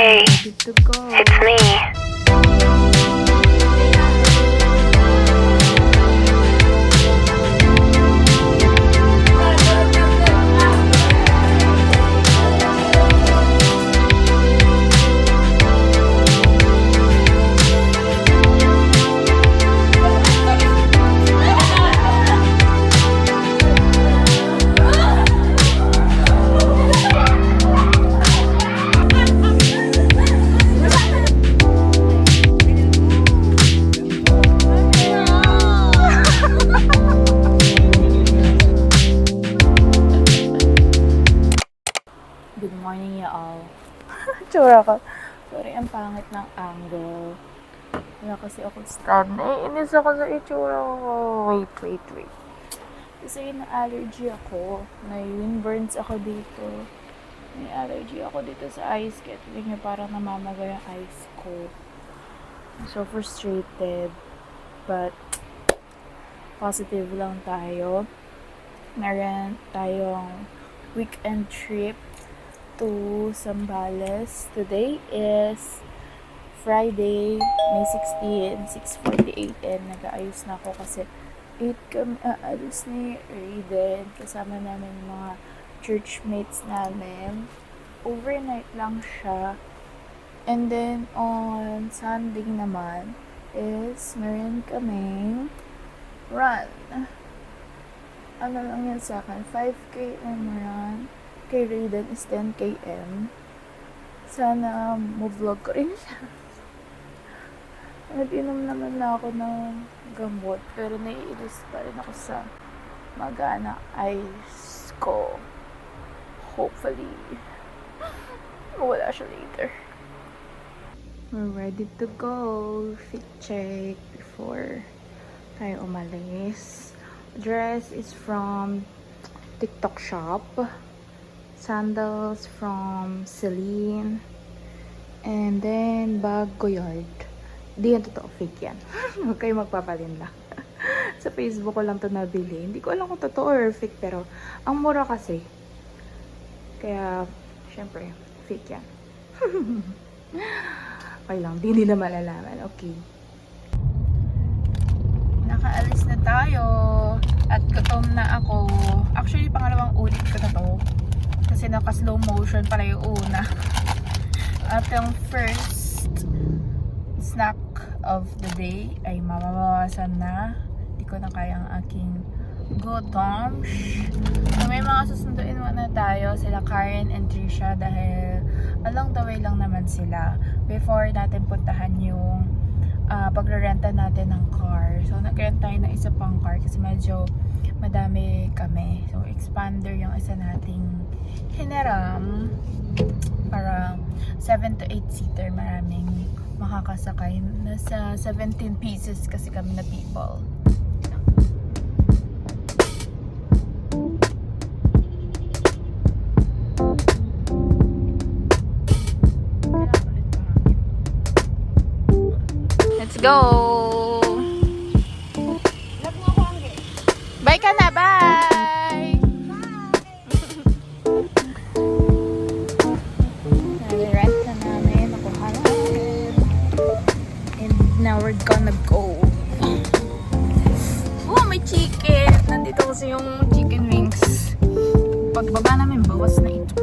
Hey, Ready to go. it's me. Good morning, y'all. Tsura ko. Sorry, ang pangit ng angle. Wala kasi ako stand. Naiinis ako sa itsura ko. Wait. Kasi na-allergy ako. May-windburns ako dito. May allergy ako dito sa eyes. Kaya tuloy niya parang namamaga yung eyes ko. I'm so frustrated. But, positive lang tayo. Meron tayong weekend trip to Zambales. Today is Friday, May 16, 6:48, and nag-aayos na ako kasi 8 kami aalis ni Raiden. Kasama namin yung mga churchmates namin. Overnight lang siya. And then, on Sunday naman is meron kaming run. Ano lang yan sa akin? 5K and run. Kay Raiden is 10 km. Sana mo-vlog ko rin siya. Nag-inom naman na ako ng gamot, pero naiinis pa rin ako sa magana eyes ko. Hopefully, mawala siya later. We're ready to go. Fit check before tayo umalis. Dress is from TikTok shop. Sandals from Celine. And then, bag Goyard. Di yan totoo. Fake yan. Huwag kayo magpapalinda. Sa Facebook ko lang to nabili. Hindi ko alam kung totoo or fake. Pero, ang mura kasi. Kaya, syempre, fake yan. Okay lang. Di nila malalaman. Okay. Nakaalis na tayo. At gutom na ako. Actually, pangalawang ulit ko na to. Kasi naka-slow motion pala yung una. At yung first snack of the day ay mababawasan na. Hindi ko na kaya ang aking gutom. So, may mga susunduin muna tayo. Sila Karen and Trisha dahil along the way lang naman sila. Before natin puntahan yung pagrerenta natin ng car. So, nag-rent tayo ng isa pang car kasi medyo madami kami. So, expander yung isa nating hiniram para 7 to 8 seater. Maraming makakasakay. Nasa 17 pieces kasi kami na people. Let's go! Bye ka na! Bye! Nag-rent na namin. Nakuha namin. And now we're gonna go. Oh, may chicken! Nandito kasi yung chicken wings. Pagbaba namin, bawas na ito.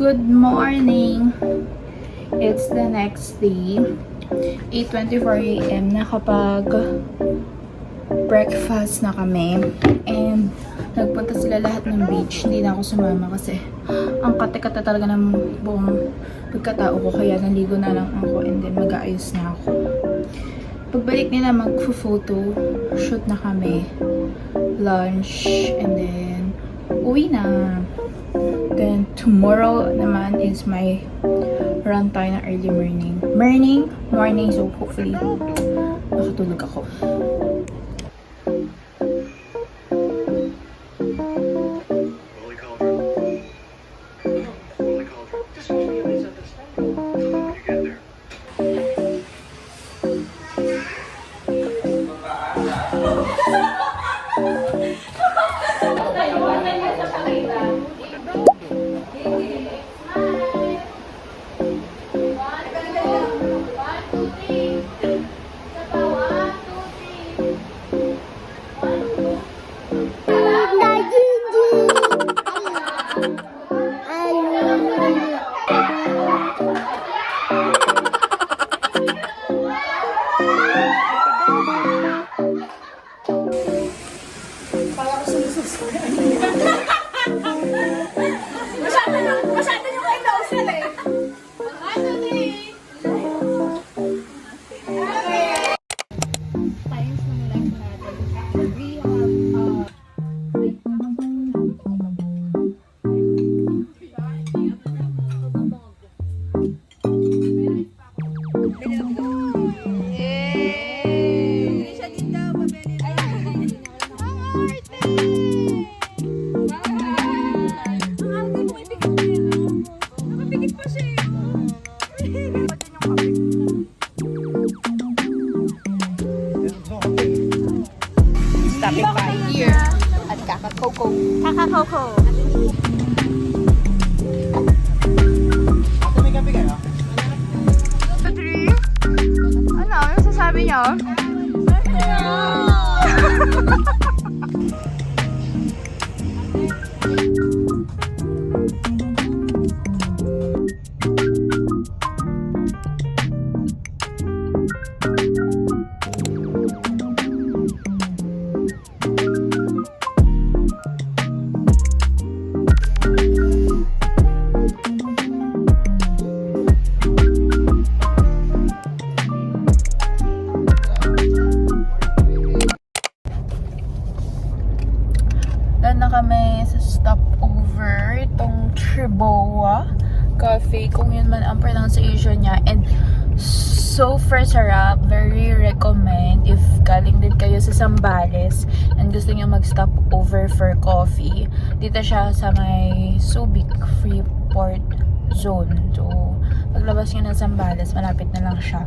Good morning! It's the next day. 8:24 AM. Nakapag breakfast na kami. And nagpunta sila lahat ng beach. Hindi na ako sumama kasi ang kate-kate talaga ng buong pagkatao ko. Kaya naligo na lang ako and then mag-aayos na ako. Pagbalik nila mag-photo shoot na kami. Lunch and then uwi na. Then tomorrow naman is my run tayo na early morning. So hopefully makatulog ako. Holy cauldron. Holy cauldron. This was really misunderstanding. How did you get there? Stopping by here at Kaka-Coco. Ano? Ano sasabi niyo? Na kami sa stopover itong Triboa Cafe, kung yun man ang pronunciation niya, and super sarap, very recommend if galing din kayo sa Zambales and gusto niyo mag stop over for coffee. Dito siya sa may Subic Freeport Zone. So paglabas niyo ng Zambales, malapit na lang siya.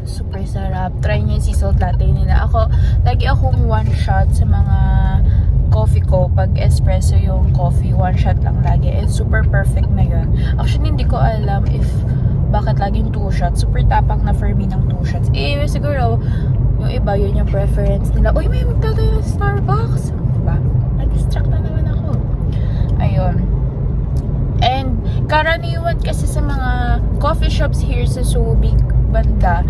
Super sarap. Try niyo yung sea salt latte nila. Lagi akong one shot sa mga coffee ko. Pag espresso yung coffee, one shot lang lagi. And super perfect na yun. Actually, hindi ko alam if bakit laging 2 shots. Super tapak na for me ng 2 shots. Siguro, yung iba, yun yung preference nila. Uy, may magtatayo sa Starbucks. Diba? Nag-distract na naman ako. Ayun. And, karaniwan kasi sa mga coffee shops here sa Subic banda,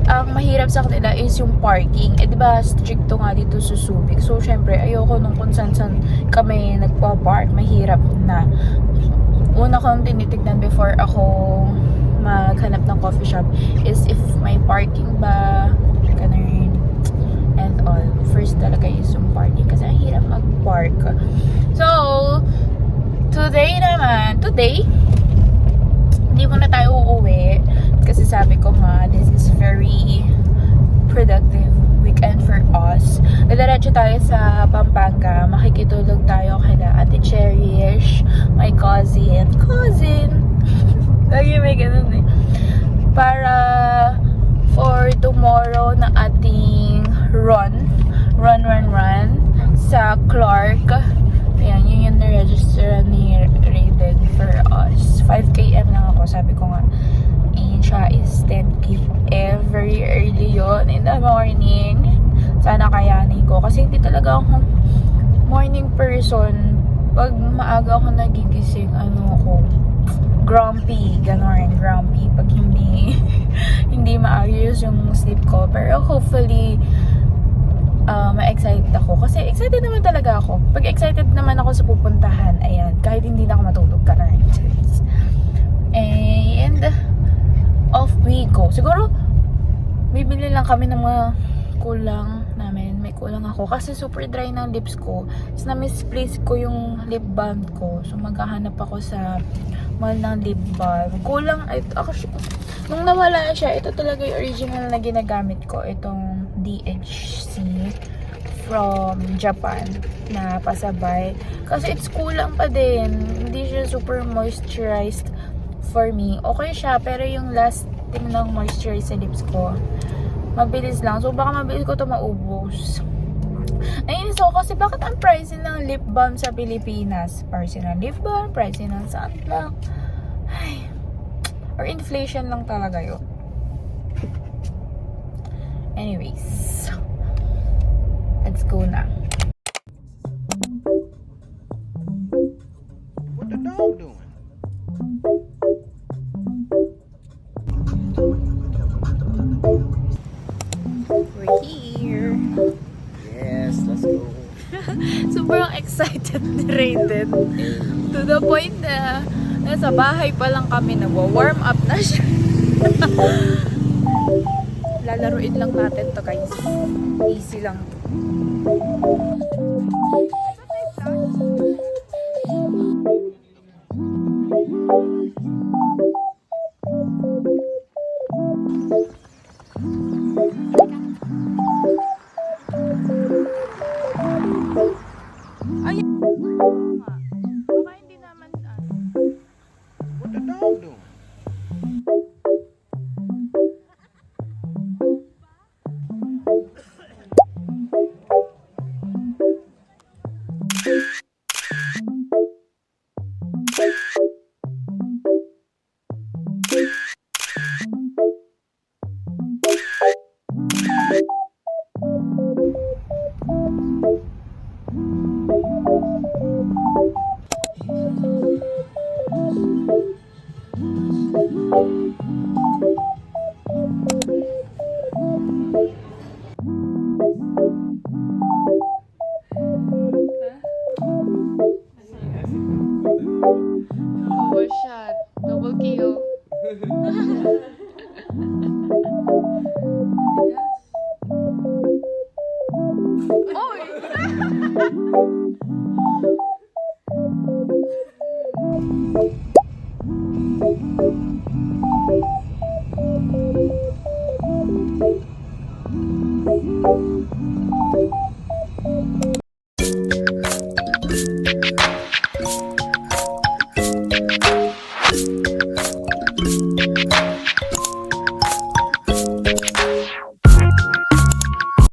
ang mahirap sa kanila is yung parking. Diba, stricto nga dito sa Subic. So, syempre, ayoko nung kung saan kami nagpa-park. Mahirap na. Una kong tinitignan before ako maghanap ng coffee shop is if may parking ba, ganun, and all. First talaga is yung parking kasi ang hirap mag-park. So, today, hindi muna tayo uuwi kasi sabi ko nga, this is very productive weekend for us. Diretso tayo sa Pampanga, makikitulog tayo kaya Ate Cherish, my cousin, lagi may ganun eh, para for tomorrow na ating run sa Clark. Ayan, yun yung na-register ni Raiden for us. 5 km lang ako, sabi ko nga. And siya is 10 km. Very early yon in the morning. Sana kayanin ko. Kasi hindi talaga ako morning person. Pag maaga ako nagigising, grumpy, ganon, grumpy pag hindi hindi maayos yung sleep ko. Pero hopefully ma-excited ako. Kasi excited naman talaga ako. Pag excited naman ako sa pupuntahan, ayan, kahit hindi na ako matulog ka rin. And off we go. Siguro bibili lang kami ng mga kulang namin. May kulang ako kasi super dry ng lips ko. So na-misplace ko yung lip balm ko. So maghahanap ako sa mall ng lip balm. Kulang ito. Actually, nung nawala siya, ito talaga yung original na ginagamit ko. Itong DHC from Japan na pasabay. Kasi it's kulang pa din. Hindi siya super moisturized for me. Okay siya, pero yung lasting ng moisturize sa lips ko, mabilis lang. So, baka mabilis ko ito maubos. Nainis ako kasi bakit ang pricey ng lip balm sa Pilipinas? Pricey ng lip balm, pricey ng sunblock. Ay, or inflation lang talaga yun. Anyways, let's go na. What the dog doing? We're here. Yes, let's go. Sobrang excited ni Raiden. To the point na nasa bahay pa lang kami, nagwa-warm up na siya. Lalaruin lang natin to, guys. Easy lang to. Ay, baka hindi naman What the dog doing? Oh, shot. Double kill.